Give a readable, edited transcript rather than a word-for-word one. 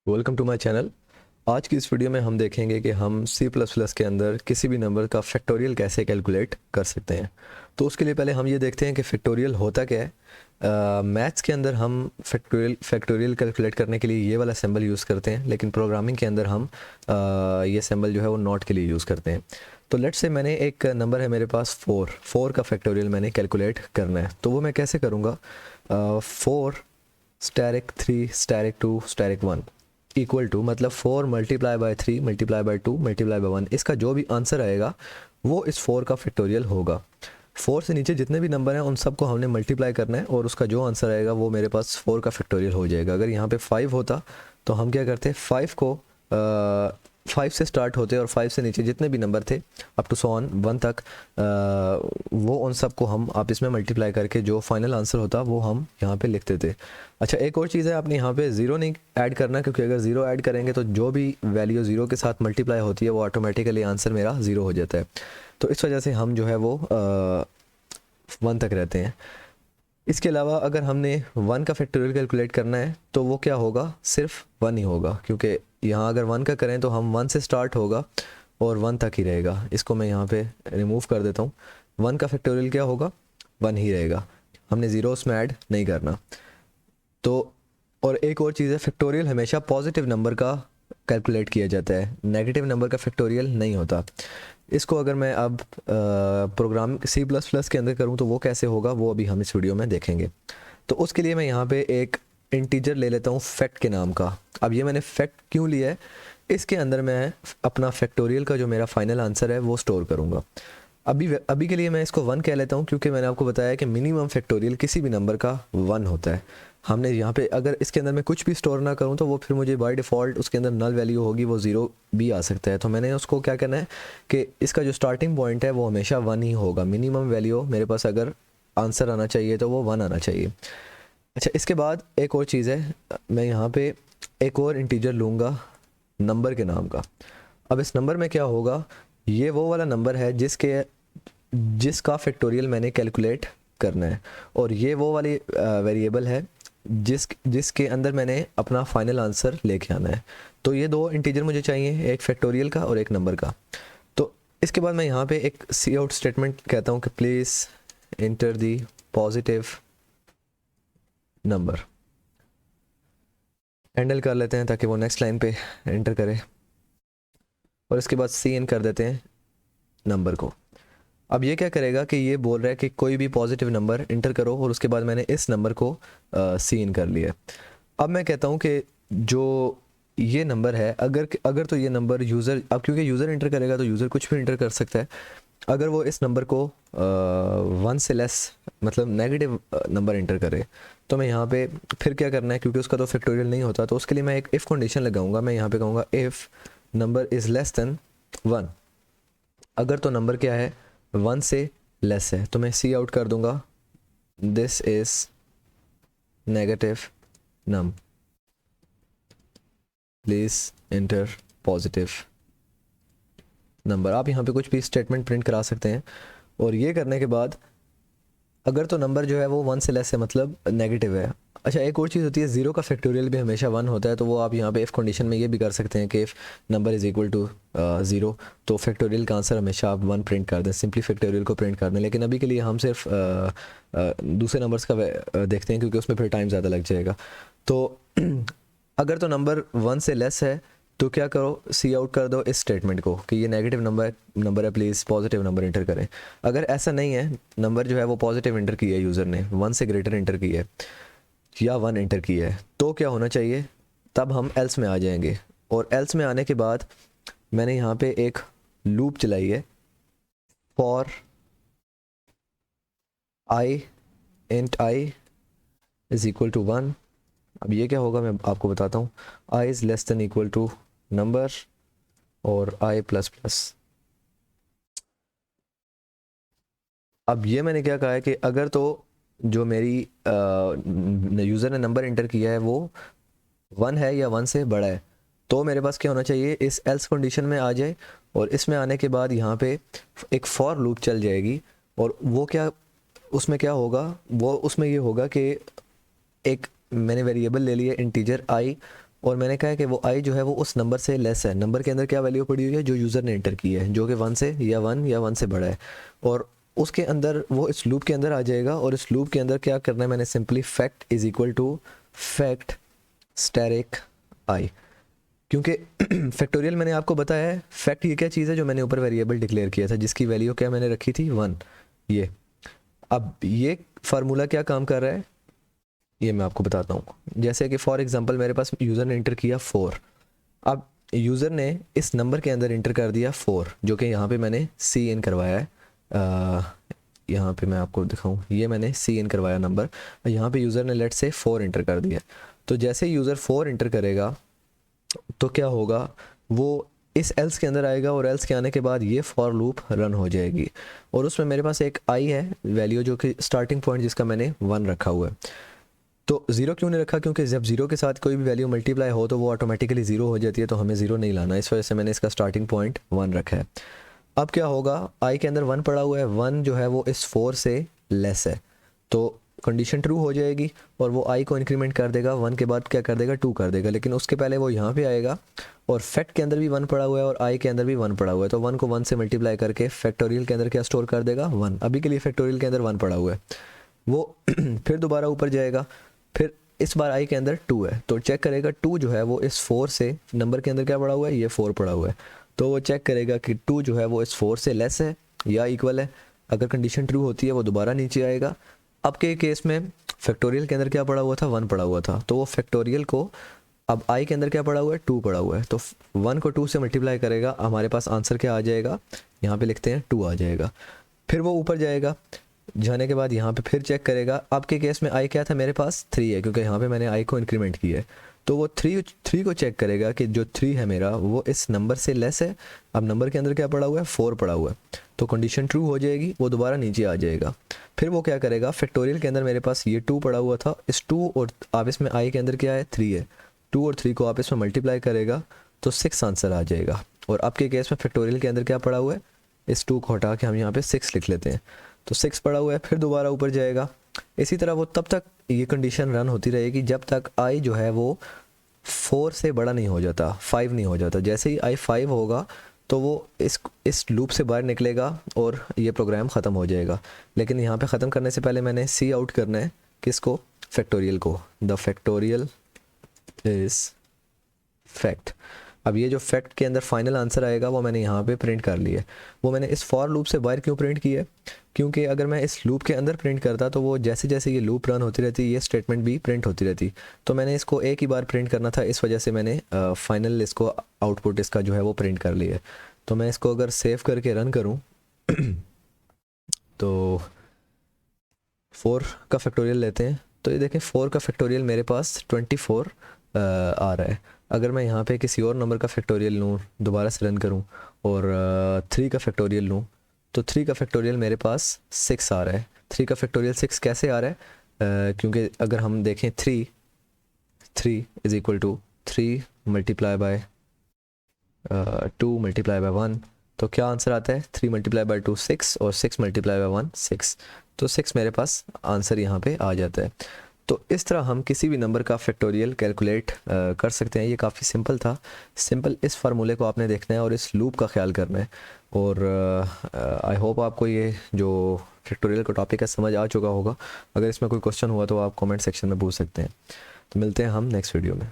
Welcome to my channel. आज की इस वीडियो में हम देखेंगे कि हम C++ के अंदर किसी भी नंबर का फैक्टोरियल कैसे कैलकुलेट कर सकते हैं। तो उसके लिए पहले हम ये देखते हैं कि फैक्टोरियल होता क्या है। मैथ्स के अंदर हम फैक्टोरियल कैलकुलेट करने के लिए ये वाला सिंबल यूज़ करते हैं, लेकिन प्रोग्रामिंग के अंदर हम ये सिंबल जो है वो नॉट के लिए यूज़ करते हैं। तो लेट्स से मैंने एक नंबर है मेरे पास 4 का फैक्टोरियल मैंने कैलकुलेट करना है। तो वो मैं कैसे करूँगा? 4 asterisk 3 asterisk 2 asterisk 1 equal to, मतलब 4 multiply by 3 multiply by 2 multiply by 1, इसका जो भी आंसर आएगा वो इस 4 का फैक्टोरियल होगा। 4 से नीचे जितने भी नंबर हैं उन सबको हमने मल्टीप्लाई करना है और उसका जो आंसर आएगा वो मेरे पास 4 का फैक्टोरियल हो जाएगा। अगर यहाँ पे 5 होता तो हम क्या करते, 5 को 5 से स्टार्ट होते और 5 से नीचे जितने भी नंबर थे अप टू सो ऑन 1 तक, वो उन सबको हम आपस में मल्टीप्लाई करके जो फाइनल आंसर होता वो हम यहाँ पे लिखते थे। अच्छा, एक और चीज़ है, आपने यहाँ पे ज़ीरो नहीं ऐड करना, क्योंकि अगर ज़ीरो ऐड करेंगे तो जो भी वैल्यू ज़ीरो के साथ मल्टीप्लाई होती है वो ऑटोमेटिकली आंसर मेरा ज़ीरो हो जाता है। तो इस वजह से हम जो है वो 1 तक रहते हैं। इसके अलावा अगर हमने 1 का फैक्टोरियल कैलकुलेट करना है तो वो क्या होगा, सिर्फ 1 ही होगा, क्योंकि यहाँ अगर 1 का करें तो हम 1 से स्टार्ट होगा और 1 तक ही रहेगा। इसको मैं यहाँ पे रिमूव कर देता हूँ। 1 का फैक्टोरियल क्या होगा, 1 ही रहेगा, हमने ज़ीरो उसमें ऐड नहीं करना। तो और एक और चीज़ है, फैक्टोरियल हमेशा पॉजिटिव नंबर का कैलकुलेट किया जाता है, नेगेटिव नंबर का फैक्टोरियल नहीं होता। इसको अगर मैं अब प्रोग्राम C++ के अंदर करूँ तो वो कैसे होगा वो अभी हम इस वीडियो में देखेंगे। तो उसके लिए मैं यहाँ पे एक इंटीजर ले लेता हूँ फैक्ट के नाम का। अब ये मैंने फैक्ट क्यों लिया है, इसके अंदर मैं अपना फैक्टोरियल का जो मेरा फाइनल आंसर है वो स्टोर करूँगा। अभी के लिए मैं इसको 1 कह लेता हूँ, क्योंकि मैंने आपको बताया कि मिनिमम फैक्टोरियल किसी भी नंबर का 1 होता है। हमने यहाँ पे अगर इसके अंदर मैं कुछ भी स्टोर ना करूँ तो वो फिर मुझे बाय डिफ़ॉल्ट उसके अंदर नल वैल्यू होगी, वो ज़ीरो भी आ सकता है। तो मैंने उसको क्या करना है कि इसका जो स्टार्टिंग पॉइंट है वो हमेशा 1 ही होगा। मिनिमम वैल्यू मेरे पास अगर आंसर आना चाहिए तो वो 1 आना चाहिए। अच्छा, इसके बाद एक और चीज़ है, मैं यहाँ पे एक और इंटीजर लूँगा नंबर के नाम का। अब इस नंबर में क्या होगा, ये वो वाला नंबर है जिसका फैक्टोरियल मैंने कैलकुलेट करना है, और ये वो वाली वेरिएबल है जिसके अंदर मैंने अपना फाइनल आंसर लेके आना है। तो ये दो इंटीजर मुझे चाहिए, एक फैक्टोरियल का और एक नंबर का। तो इसके बाद मैं यहाँ पे एक सी आउट स्टेटमेंट कहता हूँ कि please inter the positive number. Handle कर लेते हैं ताकि वो नेक्स्ट लाइन पे एंटर करे, और इसके बाद सी इन कर देते हैं नंबर को। अब ये क्या करेगा कि ये बोल रहा है कि कोई भी पॉजिटिव नंबर इंटर करो, और उसके बाद मैंने इस नंबर को सी इन कर लिया। अब मैं कहता हूँ कि जो ये नंबर है, अगर अगर तो ये नंबर यूज़र, अब क्योंकि यूज़र इंटर करेगा तो यूज़र कुछ भी इंटर कर सकता है। अगर वो इस नंबर को 1 से लेस, मतलब नेगेटिव नंबर इंटर करे, तो मैं यहाँ पे फिर क्या करना है, क्योंकि उसका तो फैक्टोरियल नहीं होता, तो उसके लिए मैं एक इफ़ कंडीशन लगाऊंगा। मैं यहाँ पे कहूँगा if number is less then 1। अगर तो नंबर क्या है, 1 से लेस है, तो मैं सी आउट कर दूंगा this is negative num, please enter positive number. आप यहाँ पे कुछ भी स्टेटमेंट प्रिंट करा सकते हैं। और ये करने के बाद अगर तो नंबर जो है वो 1 से लेस है, मतलब नेगेटिव है। अच्छा, एक और चीज़ होती है, ज़ीरो का फैक्टोरियल भी हमेशा 1 होता है, तो वो आप यहाँ पे इफ़ कंडीशन में ये भी कर सकते हैं कि if number is equal to 0, तो फैक्टोरियल का आंसर हमेशा आप 1 प्रिंट कर दें, सिंपली फैक्टोरियल को प्रिंट कर दें। लेकिन अभी के लिए हम सिर्फ दूसरे नंबर्स का देखते हैं, क्योंकि उसमें फिर टाइम ज़्यादा लग जाएगा। तो अगर तो नंबर 1 से लेस है तो क्या करो, सी आउट कर दो इस स्टेटमेंट को कि ये नेगेटिव नंबर है, प्लीज़ पॉजिटिव नंबर इंटर करें। अगर ऐसा नहीं है, नंबर जो है वो पॉजिटिव इंटर किया है यूज़र ने, 1 से ग्रेटर इंटर किया है या 1 इंटर किया है, तो क्या होना चाहिए, तब हम एल्स में आ जाएंगे। और एल्स में आने के बाद मैंने यहाँ पे एक लूप चलाई है, for i int i is equal to 1। अब ये क्या होगा मैं आपको बताता हूँ। I is less than equal to number और आई प्लस प्लस। अब ये मैंने क्या कहा है कि अगर तो जो मेरी यूज़र ने नंबर इंटर किया है वो 1 है या 1 से बड़ा है, तो मेरे पास क्या होना चाहिए, इस एल्स कंडीशन में आ जाए, और इसमें आने के बाद यहाँ पे एक फॉर लूप चल जाएगी। और वो क्या, उसमें क्या होगा, वो उसमें ये होगा कि एक मैंने वेरिएबल ले लिया इंटीजर आई, और मैंने कहा है कि वो आई जो है वो उस नंबर से लेस है। नंबर के अंदर क्या वैल्यू पड़ी हुई है जो यूज़र ने एंटर की है, जो कि 1 से या 1 से बड़ा है, और उसके अंदर वो इस लूप के अंदर आ जाएगा। और इस लूप के अंदर क्या करना है, मैंने simply fact is equal to fact asterisk i, क्योंकि फैक्टोरियल मैंने आपको बताया है। फैक्ट ये क्या चीज़ है, जो मैंने ऊपर वेरिएबल डिक्लेयर किया था जिसकी वैल्यू क्या मैंने रखी थी 1। ये अब ये फार्मूला क्या काम कर रहा है ये मैं आपको बताता हूँ। जैसे कि फॉर एग्जांपल मेरे पास यूज़र ने इंटर किया 4। अब यूज़र ने इस नंबर के अंदर इंटर कर दिया 4, जो कि यहाँ पे मैंने सी इन करवाया है। यहाँ पे मैं आपको दिखाऊँ, ये मैंने सी इन करवाया नंबर, यहाँ पे यूज़र ने लेट से 4 इंटर कर दिया। तो जैसे यूज़र 4 इंटर करेगा तो क्या होगा, वो इस एल्स के अंदर आएगा, और एल्स के आने के बाद ये फॉर लूप रन हो जाएगी। और उसमें मेरे पास एक आई है वैल्यू, जो कि स्टार्टिंग पॉइंट जिसका मैंने 1 रखा हुआ है। तो 0 क्यों नहीं रखा, क्योंकि जब 0 के साथ कोई भी वैल्यू मल्टीप्लाई हो तो वो ऑटोमेटिकली 0 हो जाती है, तो हमें 0 नहीं लाना, इस वजह से मैंने इसका स्टार्टिंग पॉइंट 1 रखा है। अब क्या होगा, आई के अंदर 1 पड़ा हुआ है, 1 जो है वो इस 4 से लेस है, तो कंडीशन ट्रू हो जाएगी, और वो आई को इंक्रीमेंट कर देगा, 1 के बाद क्या कर देगा 2 कर देगा, लेकिन उसके पहले वो यहाँ पे आएगा, और फैक्ट के अंदर भी 1 पड़ा हुआ है और आई के अंदर भी 1 पड़ा हुआ है, तो 1 को 1 से मल्टीप्लाई करके फैक्टोरियल के अंदर क्या स्टोर कर देगा 1। अभी के लिए फैक्टोरियल के अंदर 1 पड़ा हुआ है, वो फिर दोबारा ऊपर जाएगा, फिर इस बार आई के अंदर 2 है, तो चेक करेगा 2 जो है वो इस 4 से, नंबर के अंदर क्या पड़ा हुआ है, ये 4 पड़ा हुआ है, तो वो चेक करेगा कि 2 जो है वो इस 4 से लेस है या इक्वल है। अगर कंडीशन ट्रू होती है वो दोबारा नीचे आएगा। अब के केस में फैक्टोरियल के अंदर क्या पड़ा हुआ था, 1 पड़ा हुआ था, तो वो फैक्टोरियल को, अब आई के अंदर क्या पड़ा हुआ है 2 पड़ा हुआ है, तो 1 को 2 से मल्टीप्लाई करेगा, हमारे पास आंसर क्या आ जाएगा, यहाँ पे लिखते हैं 2 आ जाएगा। फिर वो ऊपर जाएगा, जाने के बाद यहाँ पे फिर चेक करेगा। अब के केस में आई क्या था, मेरे पास 3 है, क्योंकि यहाँ पे मैंने आई को इंक्रीमेंट किया है, तो वो 3 को चेक करेगा कि जो 3 है मेरा वो इस नंबर से लेस है। अब नंबर के अंदर क्या पड़ा हुआ है 4 पड़ा हुआ है, तो कंडीशन ट्रू हो जाएगी, वो दोबारा नीचे आ जाएगा। फिर वो क्या करेगा, फैक्टोरियल के अंदर मेरे पास ये 2 पड़ा हुआ था, इस 2 और आप इसमें आई के अंदर क्या है 3 है, 2 और 3 को आप इसमें मल्टीप्लाई करेगा तो 6 आंसर आ जाएगा। और अब के केस में फैक्टोरियल के अंदर क्या पड़ा हुआ है, इस 2 को हटा के हम यहाँ पे 6 लिख लेते हैं, तो 6 पड़ा हुआ है, फिर दोबारा ऊपर जाएगा। इसी तरह वो तब तक ये कंडीशन रन होती रहेगी जब तक आई जो है वो 4 से बड़ा नहीं हो जाता, 5 नहीं हो जाता। जैसे ही आई 5 होगा तो वो इस लूप से बाहर निकलेगा और ये प्रोग्राम ख़त्म हो जाएगा। लेकिन यहाँ पे ख़त्म करने से पहले मैंने सी आउट करना है किसको, फैक्टोरियल को। The factorial is fact. अब ये जो फैक्ट के अंदर फाइनल आंसर आएगा वो मैंने यहाँ पे प्रिंट कर लिया है। वो मैंने इस फॉर लूप से बाहर क्यों प्रिंट किया है, क्योंकि अगर मैं इस लूप के अंदर प्रिंट करता तो वो जैसे जैसे ये लूप रन होती रहती ये स्टेटमेंट भी प्रिंट होती रहती, तो मैंने इसको एक ही बार प्रिंट करना था, इस वजह से मैंने फाइनल इसको आउटपुट इसका जो है वो प्रिंट कर लिया है। तो मैं इसको अगर सेव करके रन करूँ तो 4 का फैक्टोरियल लेते हैं, तो ये देखें 4 का फैक्टोरियल मेरे पास 24 आ रहा है। अगर मैं यहाँ पे किसी और नंबर का फैक्टोरियल लूँ, दोबारा से रन करूँ और 3 का फैक्टोरियल लूँ, तो 3 का फैक्टोरियल मेरे पास 6 आ रहा है। 3 का फैक्टोरियल 6 कैसे आ रहा है, क्योंकि अगर हम देखें 3 is equal to 3 multiply by 2 multiply by 1, तो क्या आंसर आता है 3 मल्टीप्लाई बाय 2 6 और 6 मल्टीप्लाई बाय 1 6, तो 6 मेरे पास आंसर यहाँ पे आ जाता है। तो इस तरह हम किसी भी नंबर का फैक्टोरियल कैलकुलेट कर सकते हैं। ये काफ़ी सिंपल था। सिंपल इस फार्मूले को आपने देखना है और इस लूप का ख्याल करना है। और आई होप आपको ये जो फैक्टोरियल का टॉपिक है समझ आ चुका होगा। अगर इसमें कोई क्वेश्चन हुआ तो आप कमेंट सेक्शन में पूछ सकते हैं। तो मिलते हैं हम नेक्स्ट वीडियो में।